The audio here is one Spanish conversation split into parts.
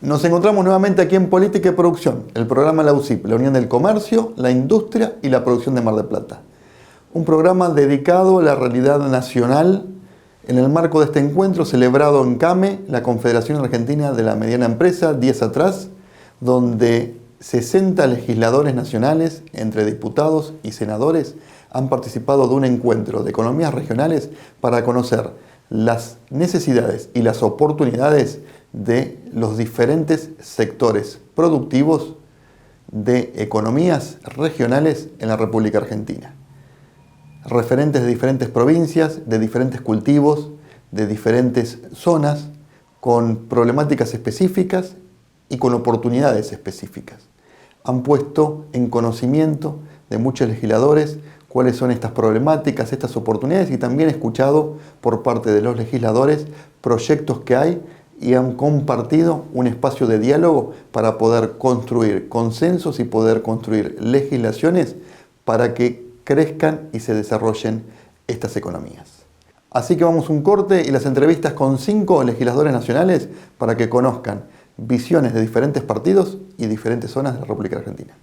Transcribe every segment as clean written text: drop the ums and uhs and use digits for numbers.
Nos encontramos nuevamente aquí en Política y Producción, el programa de la UCIP, la Unión del Comercio, la Industria y la Producción de Mar del Plata. Un programa dedicado a la realidad nacional en el marco de este encuentro celebrado en CAME, la Confederación Argentina de la Mediana Empresa, días atrás, donde 60 legisladores nacionales, entre diputados y senadores, han participado de un encuentro de economías regionales para conocer las necesidades y las oportunidades de los diferentes sectores productivos de economías regionales en la República Argentina. Referentes de diferentes provincias, de diferentes cultivos, de diferentes zonas, con problemáticas específicas y con oportunidades específicas. Han puesto en conocimiento de muchos legisladores cuáles son estas problemáticas, estas oportunidades, y también he escuchado por parte de los legisladores proyectos que hay y han compartido un espacio de diálogo para poder construir consensos y poder construir legislaciones para que crezcan y se desarrollen estas economías. Así que vamos a un corte y las entrevistas con 5 legisladores nacionales para que conozcan visiones de diferentes partidos y diferentes zonas de la República Argentina.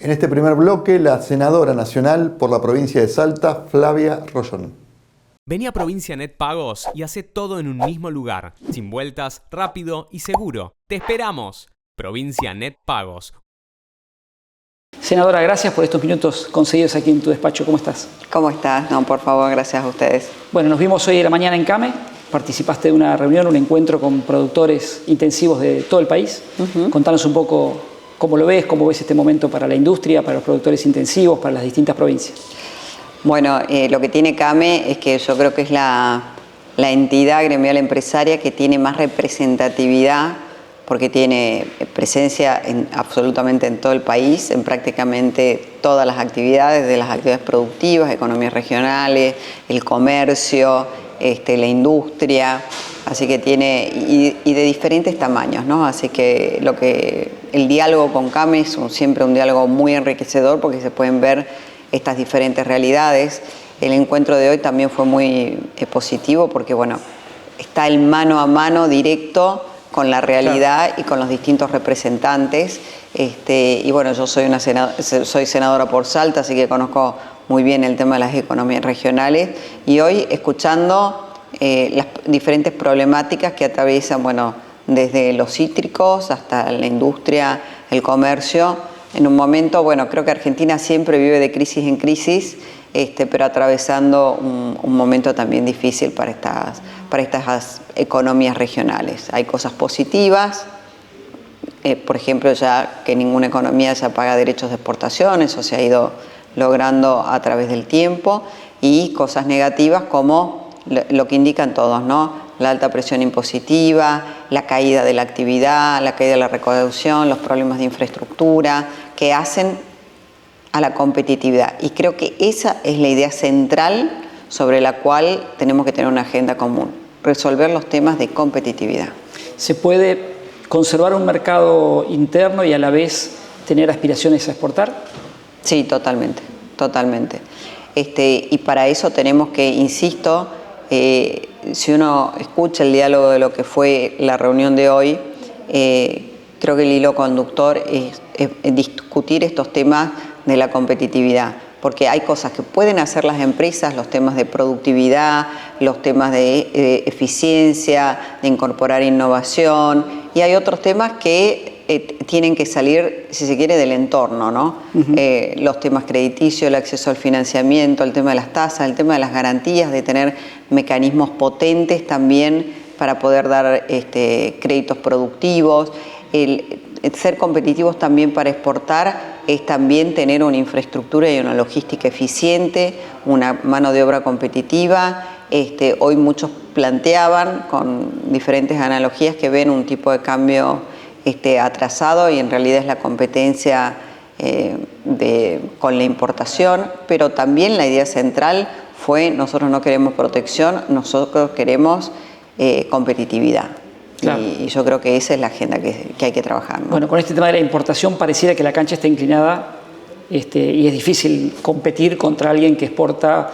En este primer bloque, la senadora nacional por la provincia de Salta, Flavia Rollón. Vení a Provincia Net Pagos y hacé todo en un mismo lugar, sin vueltas, rápido y seguro. ¡Te esperamos! Provincia Net Pagos. Senadora, gracias por estos minutos conseguidos aquí en tu despacho. ¿Cómo estás? ¿Cómo estás? No, por favor, gracias a ustedes. Bueno, nos vimos hoy a la mañana en CAME. Participaste de una reunión, un encuentro con productores intensivos de todo el país. Contanos un poco cómo lo ves, cómo ves este momento para la industria, para los productores intensivos, para las distintas provincias. Bueno, lo que tiene CAME es que yo creo que es la entidad gremial empresaria que tiene más representatividad, porque tiene presencia absolutamente en todo el país, en prácticamente todas las actividades, de las actividades productivas, economías regionales, el comercio, la industria, así que tiene, y de diferentes tamaños, ¿no? Así que el diálogo con CAME es siempre un diálogo muy enriquecedor porque se pueden ver estas diferentes realidades. El encuentro de hoy también fue muy positivo porque, bueno, está el mano a mano directo con la realidad, claro, y con los distintos representantes. Y bueno, yo soy senadora por Salta, así que conozco muy bien el tema de las economías regionales. Y hoy escuchando las diferentes problemáticas que atraviesan, bueno, desde los cítricos hasta la industria, el comercio. En un momento, bueno, creo que Argentina siempre vive de crisis en crisis, pero atravesando un momento también difícil para estas economías regionales. Hay cosas positivas, por ejemplo, ya que ninguna economía ya paga derechos de exportación, eso se ha ido logrando a través del tiempo, y cosas negativas como lo que indican todos, ¿no? La alta presión impositiva, la caída de la actividad, la caída de la recaudación, los problemas de infraestructura que hacen a la competitividad. Y creo que esa es la idea central sobre la cual tenemos que tener una agenda común, resolver los temas de competitividad. ¿Se puede conservar un mercado interno y a la vez tener aspiraciones a exportar? Sí, totalmente, totalmente. Y para eso tenemos que, insisto, si uno escucha el diálogo de lo que fue la reunión de hoy, creo que el hilo conductor es discutir estos temas de la competitividad, porque hay cosas que pueden hacer las empresas, los temas de productividad, los temas de eficiencia, de incorporar innovación, y hay otros temas que tienen que salir, si se quiere, del entorno, ¿no? Los temas crediticios, el acceso al financiamiento, el tema de las tasas, el tema de las garantías, de tener mecanismos potentes también para poder dar créditos productivos. El ser competitivos también para exportar es también tener una infraestructura y una logística eficiente, una mano de obra competitiva, Hoy muchos planteaban con diferentes analogías que ven un tipo de cambio atrasado y en realidad es la competencia con la importación, pero también la idea central fue nosotros no queremos protección, nosotros queremos competitividad. Claro. Y yo creo que esa es la agenda que hay que trabajar, ¿no? Bueno, con este tema de la importación pareciera que la cancha está inclinada y es difícil competir contra alguien que exporta,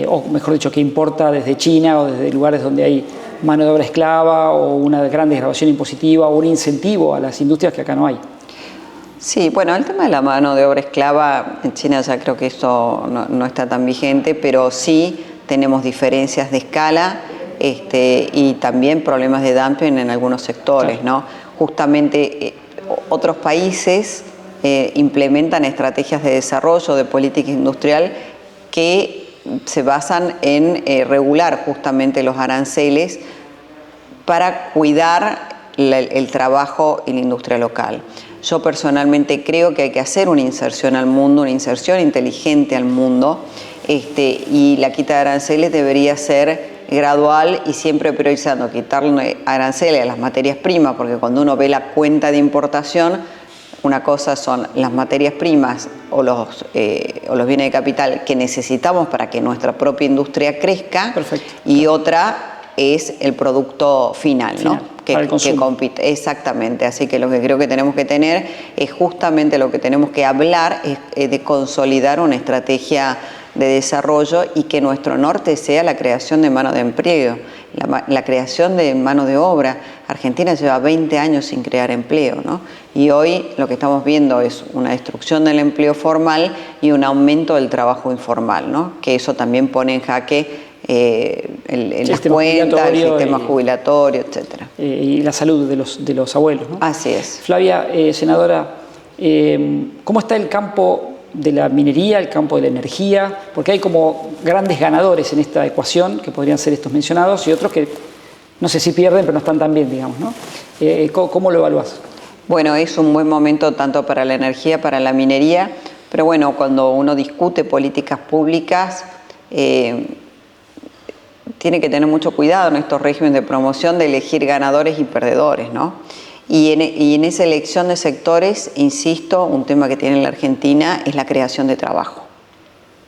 o mejor dicho, que importa desde China o desde lugares donde hay mano de obra esclava o una gran desgravación impositiva o un incentivo a las industrias que acá no hay. Sí, bueno, el tema de la mano de obra esclava en China ya creo que esto no está tan vigente, pero sí tenemos diferencias de escala y también problemas de dumping en algunos sectores, claro, ¿no? Justamente otros países implementan estrategias de desarrollo de política industrial que se basan en regular justamente los aranceles para cuidar el trabajo y la industria local. Yo personalmente creo que hay que hacer una inserción al mundo, una inserción inteligente al mundo, y la quita de aranceles debería ser gradual y siempre priorizando quitarle aranceles a las materias primas, porque cuando uno ve la cuenta de importación, una cosa son las materias primas o los bienes de capital que necesitamos para que nuestra propia industria crezca. Perfecto. Y otra es el producto final, ¿no? Que compite. Exactamente. Así que lo que creo que tenemos que tener es justamente lo que tenemos que hablar, es de consolidar una estrategia de desarrollo y que nuestro norte sea la creación de mano de empleo, la creación de mano de obra. Argentina lleva 20 años sin crear empleo, ¿no? Y hoy lo que estamos viendo es una destrucción del empleo formal y un aumento del trabajo informal, ¿no? Que eso también pone en jaque las cuentas, el sistema jubilatorio, etcétera. Y la salud de los abuelos, ¿no? Así es. Flavia, senadora, ¿cómo está el campo de la minería, el campo de la energía? Porque hay como grandes ganadores en esta ecuación, que podrían ser estos mencionados, y otros que no sé si pierden, pero no están tan bien, digamos, ¿no? ¿Cómo lo evaluás? Bueno, es un buen momento tanto para la energía, para la minería, pero bueno, cuando uno discute políticas públicas, tiene que tener mucho cuidado en estos regímenes de promoción de elegir ganadores y perdedores, ¿no? Y en esa elección de sectores, insisto, un tema que tiene la Argentina es la creación de trabajo.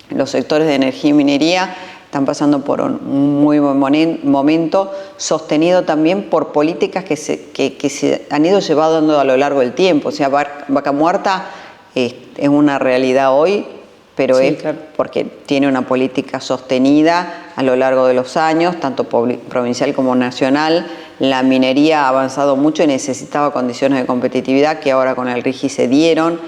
Los sectores de energía y minería están pasando por un muy buen momento, sostenido también por políticas que se han ido llevando a lo largo del tiempo. O sea, Vaca Muerta es una realidad hoy, pero sí, es claro, porque tiene una política sostenida a lo largo de los años, tanto provincial como nacional. La minería ha avanzado mucho y necesitaba condiciones de competitividad que ahora con el RIGI se dieron,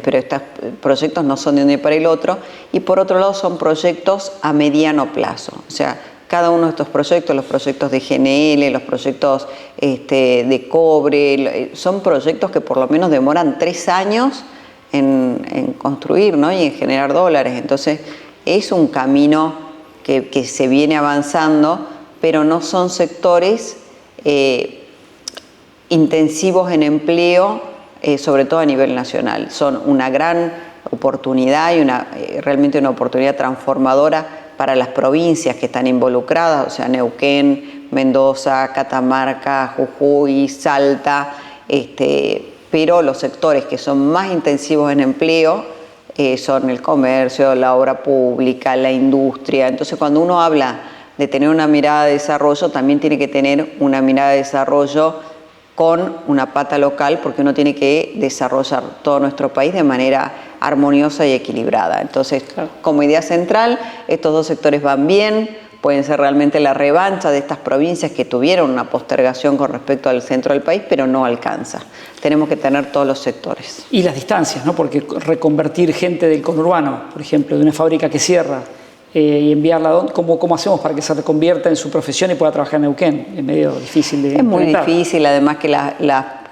pero estos proyectos no son de un día para el otro. Y por otro lado son proyectos a mediano plazo. O sea, cada uno de estos proyectos, los proyectos de GNL, los proyectos de cobre, son proyectos que por lo menos demoran 3 años en construir, ¿no? Y en generar dólares. Entonces es un camino que se viene avanzando, pero no son sectores intensivos en empleo, sobre todo a nivel nacional. Son una gran oportunidad y realmente una oportunidad transformadora para las provincias que están involucradas, o sea, Neuquén, Mendoza, Catamarca, Jujuy, Salta, pero los sectores que son más intensivos en empleo son el comercio, la obra pública, la industria. Entonces, cuando uno habla de tener una mirada de desarrollo, también tiene que tener una mirada de desarrollo con una pata local, porque uno tiene que desarrollar todo nuestro país de manera armoniosa y equilibrada. Entonces, claro, como idea central, estos dos sectores van bien, pueden ser realmente la revancha de estas provincias que tuvieron una postergación con respecto al centro del país, pero no alcanza. Tenemos que tener todos los sectores. Y las distancias, ¿no? Porque reconvertir gente del conurbano, por ejemplo, de una fábrica que cierra, y enviarla, ¿cómo hacemos para que se reconvierta en su profesión y pueda trabajar en Neuquén? Es medio difícil de implementar. Es muy difícil, además que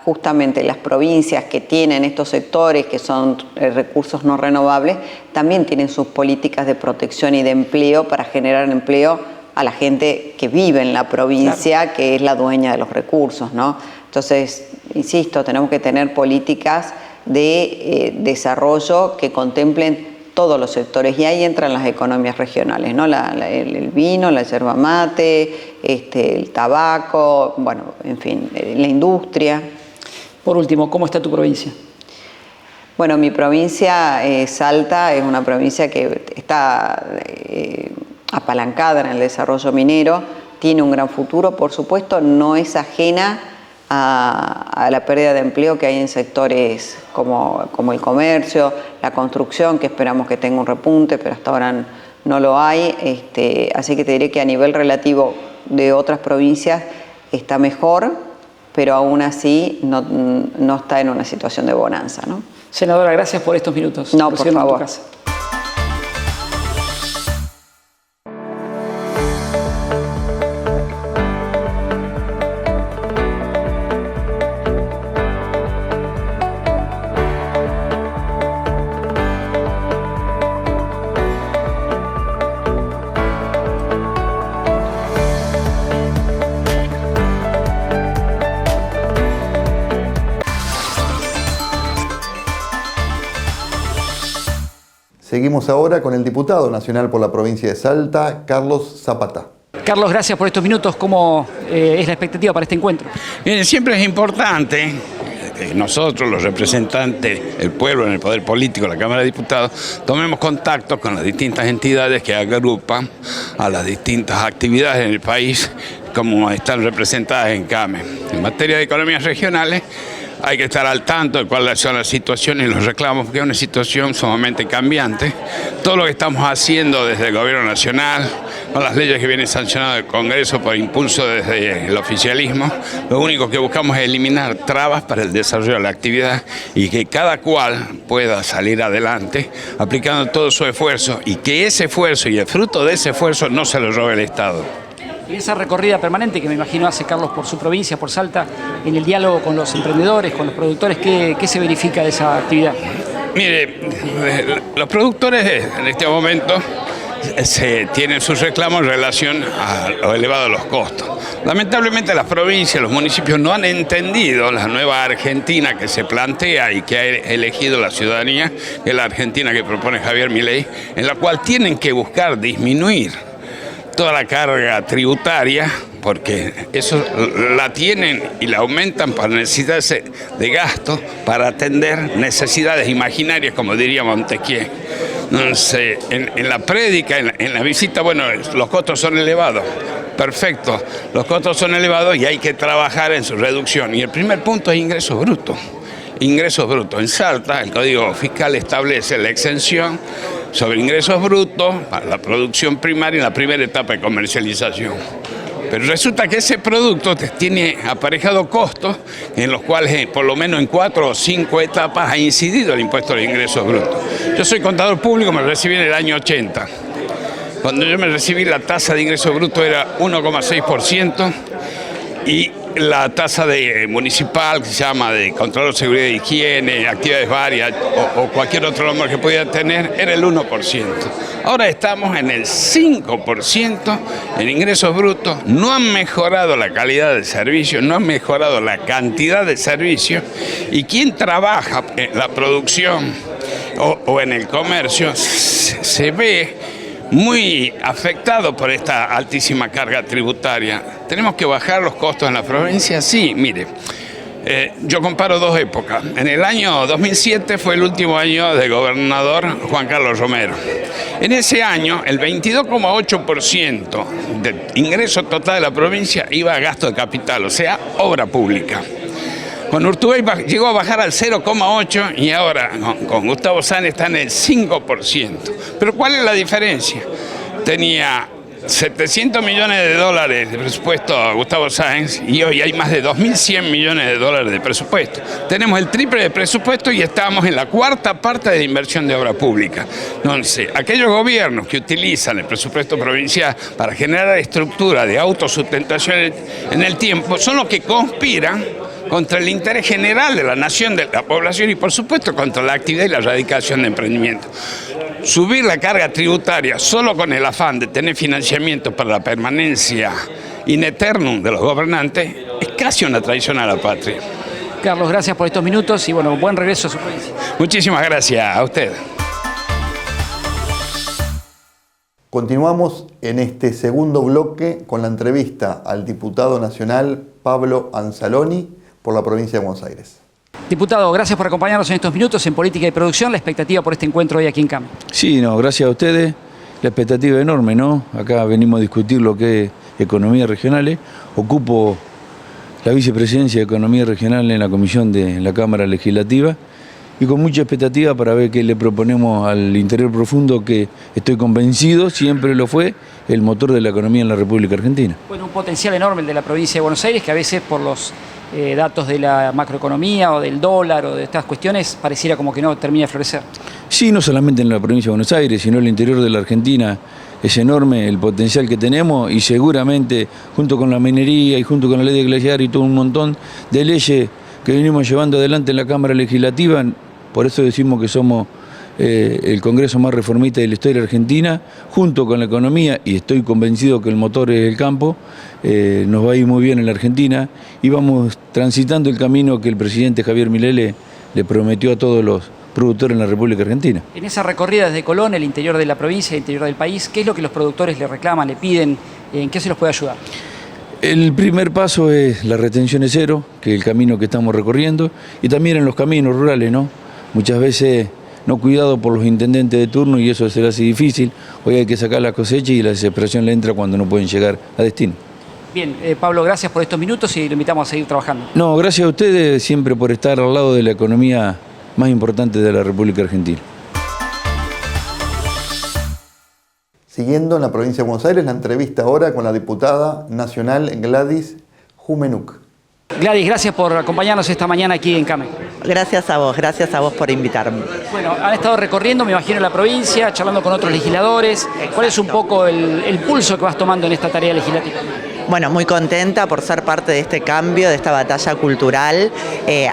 justamente las provincias que tienen estos sectores, que son recursos no renovables, también tienen sus políticas de protección y de empleo para generar empleo a la gente que vive en la provincia, claro, que es la dueña de los recursos, ¿no? Entonces, insisto, tenemos que tener políticas de desarrollo que contemplen todos los sectores, y ahí entran las economías regionales, ¿no? El vino, la yerba mate, el tabaco, bueno, en fin, la industria. Por último, ¿cómo está tu provincia? Bueno, mi provincia, Salta, es una provincia que está apalancada en el desarrollo minero, tiene un gran futuro, por supuesto, no es ajena a la pérdida de empleo que hay en sectores como el comercio, la construcción, que esperamos que tenga un repunte, pero hasta ahora no lo hay. Así que te diré que a nivel relativo de otras provincias está mejor, pero aún así no está en una situación de bonanza, ¿no? Senadora, gracias por estos minutos. No, por favor. Seguimos ahora con el diputado nacional por la provincia de Salta, Carlos Zapata. Carlos, gracias por estos minutos. ¿Cómo es la expectativa para este encuentro? Bien, siempre es importante que nosotros, los representantes del pueblo en el poder político, la Cámara de Diputados, tomemos contacto con las distintas entidades que agrupan a las distintas actividades en el país, como están representadas en CAME. En materia de economías regionales, hay que estar al tanto de cuáles son las situaciones y los reclamos, porque es una situación sumamente cambiante. Todo lo que estamos haciendo desde el Gobierno Nacional, con las leyes que vienen sancionadas del Congreso por impulso desde el oficialismo, lo único que buscamos es eliminar trabas para el desarrollo de la actividad y que cada cual pueda salir adelante aplicando todo su esfuerzo, y que ese esfuerzo y el fruto de ese esfuerzo no se lo robe el Estado. Y esa recorrida permanente que me imagino hace Carlos por su provincia, por Salta, en el diálogo con los emprendedores, con los productores, ¿qué se verifica de esa actividad? Mire, los productores en este momento tienen sus reclamos en relación a lo elevado de los costos. Lamentablemente las provincias, los municipios no han entendido la nueva Argentina que se plantea y que ha elegido la ciudadanía, que es la Argentina que propone Javier Milei, en la cual tienen que buscar disminuir toda la carga tributaria, porque eso la tienen y la aumentan para necesidades de gasto, para atender necesidades imaginarias, como diría Montesquieu. Entonces, en la prédica, en la visita, bueno, los costos son elevados. Perfecto, los costos son elevados y hay que trabajar en su reducción. Y el primer punto es ingresos brutos. Ingresos brutos. En Salta, el Código Fiscal establece la exención sobre ingresos brutos para la producción primaria en la primera etapa de comercialización. Pero resulta que ese producto tiene aparejado costos en los cuales por lo menos en 4 o 5 etapas ha incidido el impuesto de ingresos brutos. Yo soy contador público, me recibí en el año 80. Cuando yo me recibí, la tasa de ingresos brutos era 1,6% y la tasa de municipal, que se llama de control de seguridad y higiene, actividades varias o cualquier otro nombre que pudiera tener, era el 1%. Ahora estamos en el 5% en ingresos brutos. No han mejorado la calidad del servicio, no han mejorado la cantidad de servicios, y quien trabaja en la producción o en el comercio se ve muy afectado por esta altísima carga tributaria. ¿Tenemos que bajar los costos en la provincia? Sí, mire, yo comparo dos épocas. En el año 2007 fue el último año del gobernador Juan Carlos Romero. En ese año, el 22,8% del ingreso total de la provincia iba a gasto de capital, o sea, obra pública. Con Urtubey llegó a bajar al 0,8% y ahora con Gustavo Sáenz está en el 5%. Pero ¿cuál es la diferencia? Tenía 700 millones de dólares de presupuesto a Gustavo Sáenz y hoy hay más de 2.100 millones de dólares de presupuesto. Tenemos el triple de presupuesto y estamos en la cuarta parte de inversión de obra pública. Entonces, aquellos gobiernos que utilizan el presupuesto provincial para generar estructura de autosustentación en el tiempo son los que conspiran contra el interés general de la nación, de la población y por supuesto contra la actividad y la erradicación de emprendimiento. Subir la carga tributaria solo con el afán de tener financiamiento para la permanencia in eternum de los gobernantes es casi una traición a la patria. Carlos, gracias por estos minutos y bueno, buen regreso a su país. Muchísimas gracias a usted. Continuamos en este segundo bloque con la entrevista al diputado nacional Pablo Anzaloni por la provincia de Buenos Aires. Diputado, gracias por acompañarnos en estos minutos en Política y Producción. La expectativa por este encuentro hoy aquí en CAME. Sí, gracias a ustedes. La expectativa es enorme, ¿no? Acá venimos a discutir lo que es economías regionales. Ocupo la vicepresidencia de Economía Regional en la comisión de la Cámara Legislativa y con mucha expectativa para ver qué le proponemos al interior profundo, que estoy convencido, siempre lo fue, el motor de la economía en la República Argentina. Bueno, un potencial enorme el de la provincia de Buenos Aires, que a veces por los datos de la macroeconomía o del dólar o de estas cuestiones pareciera como que no termina de florecer. Sí, no solamente en la provincia de Buenos Aires, sino en el interior de la Argentina. Es enorme el potencial que tenemos y seguramente junto con la minería y junto con la ley de glaciar y todo un montón de leyes que venimos llevando adelante en la Cámara Legislativa, por eso decimos que somos el Congreso más reformista de la historia argentina, junto con la economía, y estoy convencido que el motor es el campo, nos va a ir muy bien en la Argentina y vamos transitando el camino que el presidente Javier Milei le prometió a todos los productores en la República Argentina. En esa recorrida desde Colón, el interior de la provincia, el interior del país, ¿qué es lo que los productores le reclaman, le piden? ¿En qué se los puede ayudar? El primer paso es la retención es cero, que es el camino que estamos recorriendo, y también en los caminos rurales, ¿no? Muchas veces no cuidado por los intendentes de turno y eso se le hace difícil. Hoy hay que sacar la cosecha y la desesperación le entra cuando no pueden llegar a destino. Bien, Pablo, gracias por estos minutos y lo invitamos a seguir trabajando. No, gracias a ustedes siempre por estar al lado de la economía más importante de la República Argentina. Siguiendo en la provincia de Buenos Aires, la entrevista ahora con la diputada nacional Gladys Humenuk. Gladys, gracias por acompañarnos esta mañana aquí en CAME. Gracias a vos por invitarme. Bueno, han estado recorriendo, me imagino, la provincia, charlando con otros legisladores. ¿Cuál es un poco el pulso que vas tomando en esta tarea legislativa? Bueno, muy contenta por ser parte de este cambio, de esta batalla cultural.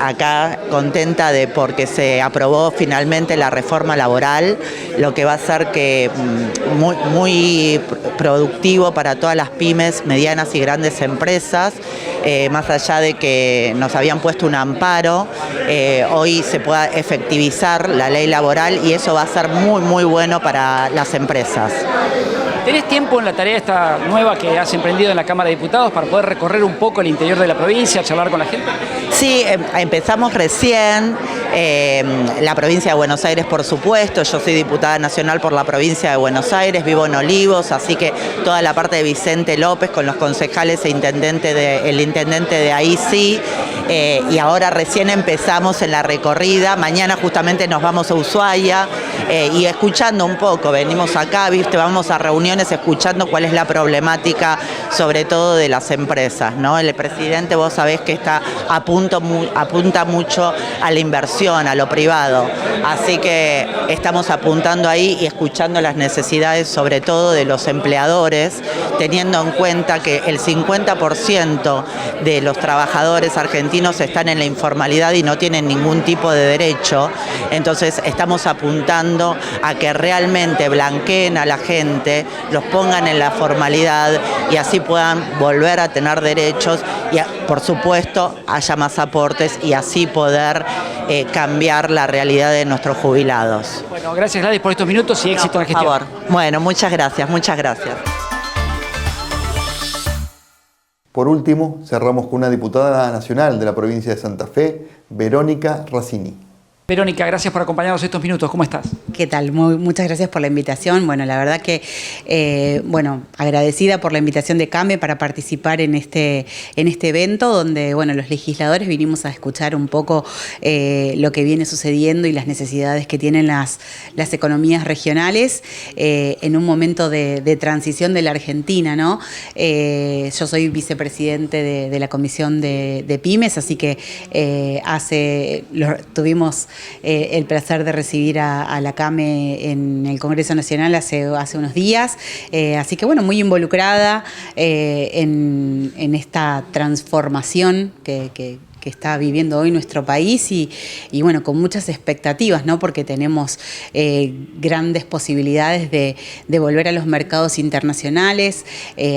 Acá contenta porque se aprobó finalmente la reforma laboral, lo que va a ser que muy productivo para todas las pymes, medianas y grandes empresas. Más allá de que nos habían puesto un amparo, hoy se pueda efectivizar la ley laboral y eso va a ser muy bueno para las empresas. ¿Tenés tiempo en la tarea esta nueva que has emprendido en la Cámara de Diputados para poder recorrer un poco el interior de la provincia, charlar con la gente? Sí, empezamos recién, la provincia de Buenos Aires por supuesto, yo soy diputada nacional por la provincia de Buenos Aires, vivo en Olivos, así que toda la parte de Vicente López con los concejales e el intendente de ahí sí, y ahora recién empezamos en la recorrida, mañana justamente nos vamos a Ushuaia y escuchando un poco, venimos acá, vamos a reuniones escuchando cuál es la problemática sobre todo de las empresas, ¿no? El presidente vos sabés que apunta mucho a la inversión, a lo privado, así que estamos apuntando ahí y escuchando las necesidades sobre todo de los empleadores, teniendo en cuenta que el 50% de los trabajadores argentinos están en la informalidad y no tienen ningún tipo de derecho, entonces estamos apuntando a que realmente blanqueen a la gente, los pongan en la formalidad y así puedan volver a tener derechos y por supuesto haya más aportes y así poder cambiar la realidad de nuestros jubilados. Bueno, gracias Gladys por estos minutos y éxito en la gestión. Por favor. Bueno, muchas gracias. Por último, cerramos con una diputada nacional de la provincia de Santa Fe, Verónica Racini. Verónica, gracias por acompañarnos estos minutos. ¿Cómo estás? ¿Qué tal? Muchas gracias por la invitación. Bueno, la verdad que, agradecida por la invitación de CAME para participar en este evento donde, los legisladores vinimos a escuchar un poco lo que viene sucediendo y las necesidades que tienen las economías regionales en un momento de transición de la Argentina, ¿no? Yo soy vicepresidente de la Comisión de Pymes, así que tuvimos el placer de recibir a la CAME en el Congreso Nacional hace unos días, así que muy involucrada en esta transformación que está viviendo hoy nuestro país y con muchas expectativas, ¿no? Porque tenemos grandes posibilidades de volver a los mercados internacionales.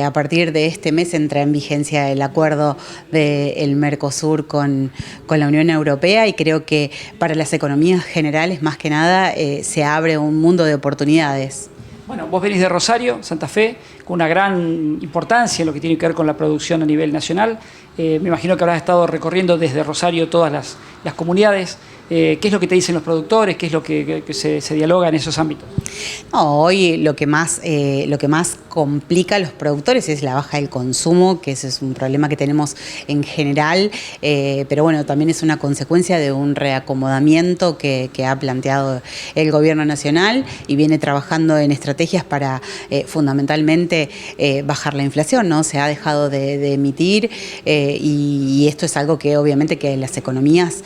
A partir de este mes entra en vigencia el acuerdo del Mercosur con la Unión Europea y creo que para las economías generales, más que nada, se abre un mundo de oportunidades. Bueno, vos venís de Rosario, Santa Fe, con una gran importancia en lo que tiene que ver con la producción a nivel nacional. Me imagino que habrás estado recorriendo desde Rosario todas las comunidades. ¿Qué es lo que te dicen los productores? ¿Qué es lo que se dialoga en esos ámbitos? No, hoy lo que más complica a los productores es la baja del consumo, que ese es un problema que tenemos en general, pero bueno, también es una consecuencia de un reacomodamiento que ha planteado el gobierno nacional y viene trabajando en estrategias para fundamentalmente bajar la inflación, ¿no? Se ha dejado de emitir y esto es algo que obviamente que las economías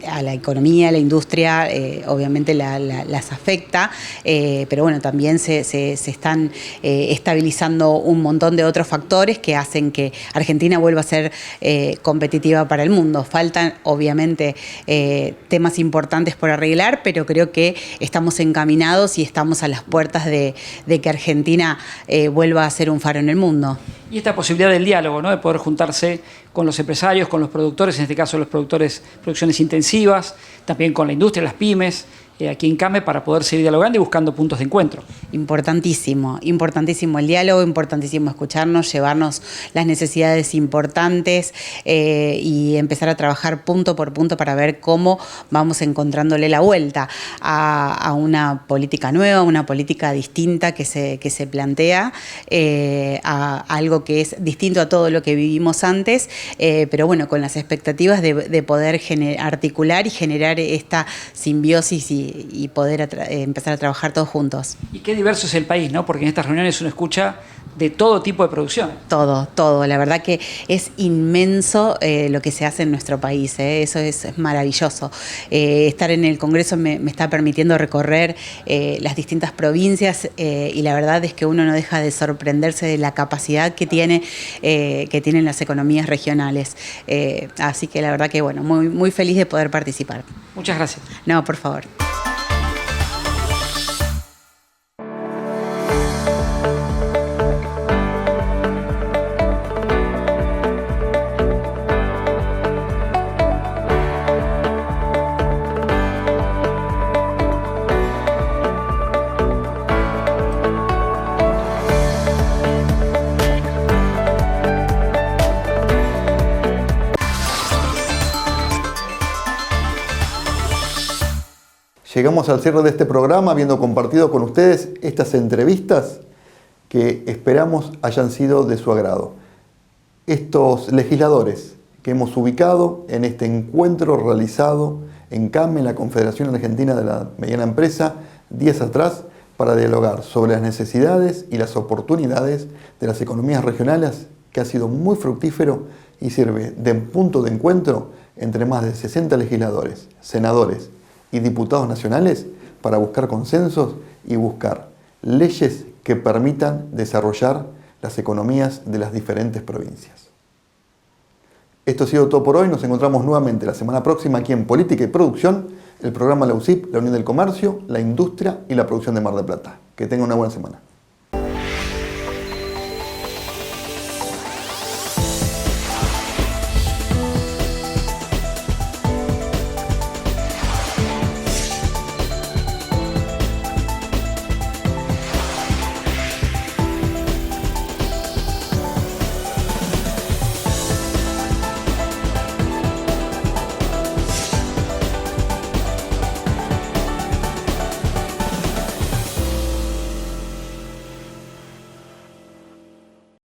a la economía, a la industria, obviamente las afecta, pero bueno, también se están estabilizando un montón de otros factores que hacen que Argentina vuelva a ser competitiva para el mundo. Faltan, obviamente, temas importantes por arreglar, pero creo que estamos encaminados y estamos a las puertas de que Argentina vuelva a ser un faro en el mundo. Y esta posibilidad del diálogo, ¿no? De poder juntarse con los empresarios, con los productores, en este caso los productores, producciones intensivas, también con la industria, las pymes, aquí en CAME, para poder seguir dialogando y buscando puntos de encuentro. Importantísimo, importantísimo el diálogo, importantísimo escucharnos, llevarnos las necesidades importantes y empezar a trabajar punto por punto para ver cómo vamos encontrándole la vuelta a una política nueva, una política distinta que se plantea, a algo que es distinto a todo lo que vivimos antes, pero bueno, con las expectativas de poder articular y generar esta simbiosis y poder empezar a trabajar todos juntos. Y qué diverso es el país, ¿no? Porque en estas reuniones uno escucha de todo tipo de producción. Todo. La verdad que es inmenso lo que se hace en nuestro país. Eso es maravilloso. Estar en el Congreso me está permitiendo recorrer las distintas provincias y la verdad es que uno no deja de sorprenderse de la capacidad que tienen las economías regionales. Así que la verdad que bueno, muy, muy feliz de poder participar. Muchas gracias. No, por favor. Llegamos al cierre de este programa habiendo compartido con ustedes estas entrevistas que esperamos hayan sido de su agrado. Estos legisladores que hemos ubicado en este encuentro realizado en CAME, en la Confederación Argentina de la Mediana Empresa, días atrás, para dialogar sobre las necesidades y las oportunidades de las economías regionales, que ha sido muy fructífero y sirve de punto de encuentro entre más de 60 legisladores, senadores y diputados nacionales para buscar consensos y buscar leyes que permitan desarrollar las economías de las diferentes provincias. Esto ha sido todo por hoy. Nos encontramos nuevamente la semana próxima aquí en Política y Producción, el programa La UCIP, la Unión del Comercio, la Industria y la Producción de Mar del Plata. Que tengan una buena semana.